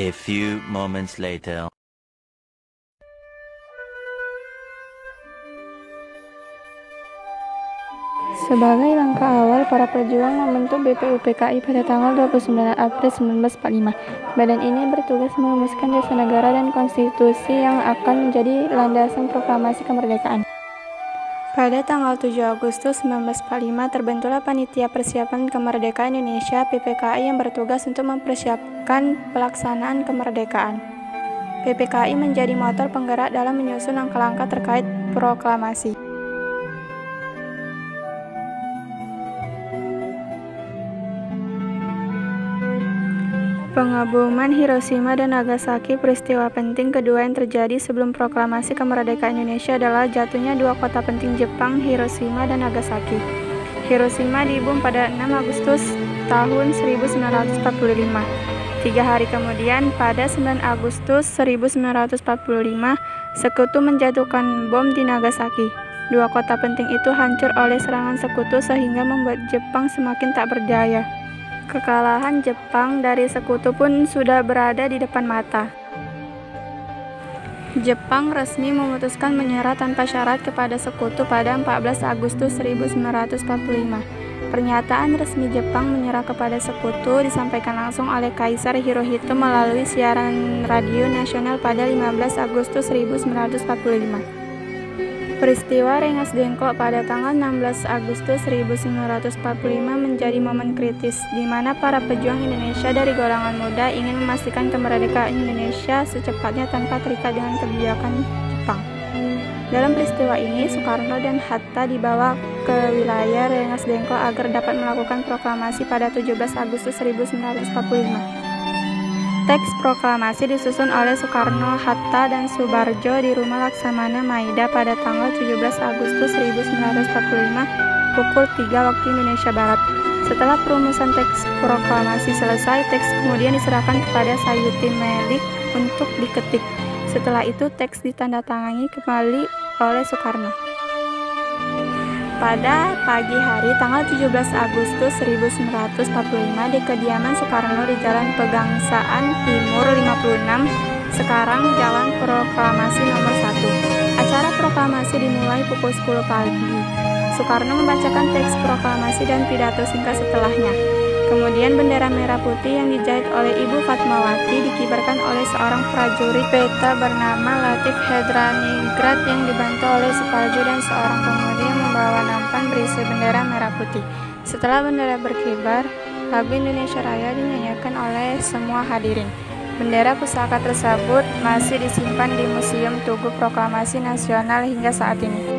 A few moments later. Sebagai langkah awal, para pejuang membentuk BPUPKI pada tanggal 29 April 1945. Badan ini bertugas merumuskan dasar negara dan konstitusi yang akan menjadi landasan proklamasi kemerdekaan. Pada tanggal 7 Agustus 1945 terbentuklah Panitia Persiapan Kemerdekaan Indonesia (PPKI) yang bertugas untuk mempersiapkan pelaksanaan kemerdekaan. PPKI menjadi motor penggerak dalam menyusun langkah-langkah terkait proklamasi. Pengaboman Hiroshima dan Nagasaki. Peristiwa penting kedua yang terjadi sebelum proklamasi kemerdekaan Indonesia adalah jatuhnya dua kota penting Jepang, Hiroshima dan Nagasaki. Hiroshima dibom pada 6 Agustus tahun 1945. 3 hari kemudian, pada 9 Agustus 1945, sekutu menjatuhkan bom di Nagasaki. Dua kota penting itu hancur oleh serangan sekutu sehingga membuat Jepang semakin tak berdaya. Kekalahan Jepang dari sekutu pun sudah berada di depan mata. Jepang resmi memutuskan menyerah tanpa syarat kepada sekutu pada 14 Agustus 1945. Pernyataan resmi Jepang menyerah kepada sekutu disampaikan langsung oleh Kaisar Hirohito melalui siaran radio nasional pada 15 Agustus 1945. Peristiwa Rengas Dengklok pada tanggal 16 Agustus 1945 menjadi momen kritis di mana para pejuang Indonesia dari golongan muda ingin memastikan kemerdekaan Indonesia secepatnya tanpa terikat dengan kebijakan Jepang. Dalam peristiwa ini, Soekarno dan Hatta dibawa ke wilayah Rengas Dengklok agar dapat melakukan proklamasi pada 17 Agustus 1945. Teks proklamasi disusun oleh Soekarno, Hatta, dan Subarjo di Rumah Laksamana Maida pada tanggal 17 Agustus 1945 pukul 3 waktu Indonesia Barat. Setelah perumusan teks proklamasi selesai, teks kemudian diserahkan kepada Sayuti Melik untuk diketik. Setelah itu, teks ditandatangani kembali oleh Soekarno. Pada pagi hari tanggal 17 Agustus 1945 di kediaman Soekarno di Jalan Pegangsaan Timur 56, sekarang Jalan Proklamasi nomor 1. Acara proklamasi dimulai pukul 10 pagi. Soekarno membacakan teks proklamasi dan pidato singkat setelahnya. Kemudian bendera merah putih yang dijahit oleh Ibu Fatmawati dikibarkan oleh seorang prajurit peta bernama Latif Hedraningrat yang dibantu oleh Suparjo dan seorang pemuda yang membawa nampan berisi bendera merah putih. Setelah bendera berkibar, lagu Indonesia Raya dinyanyikan oleh semua hadirin. Bendera pusaka tersebut masih disimpan di Museum Tugu Proklamasi Nasional hingga saat ini.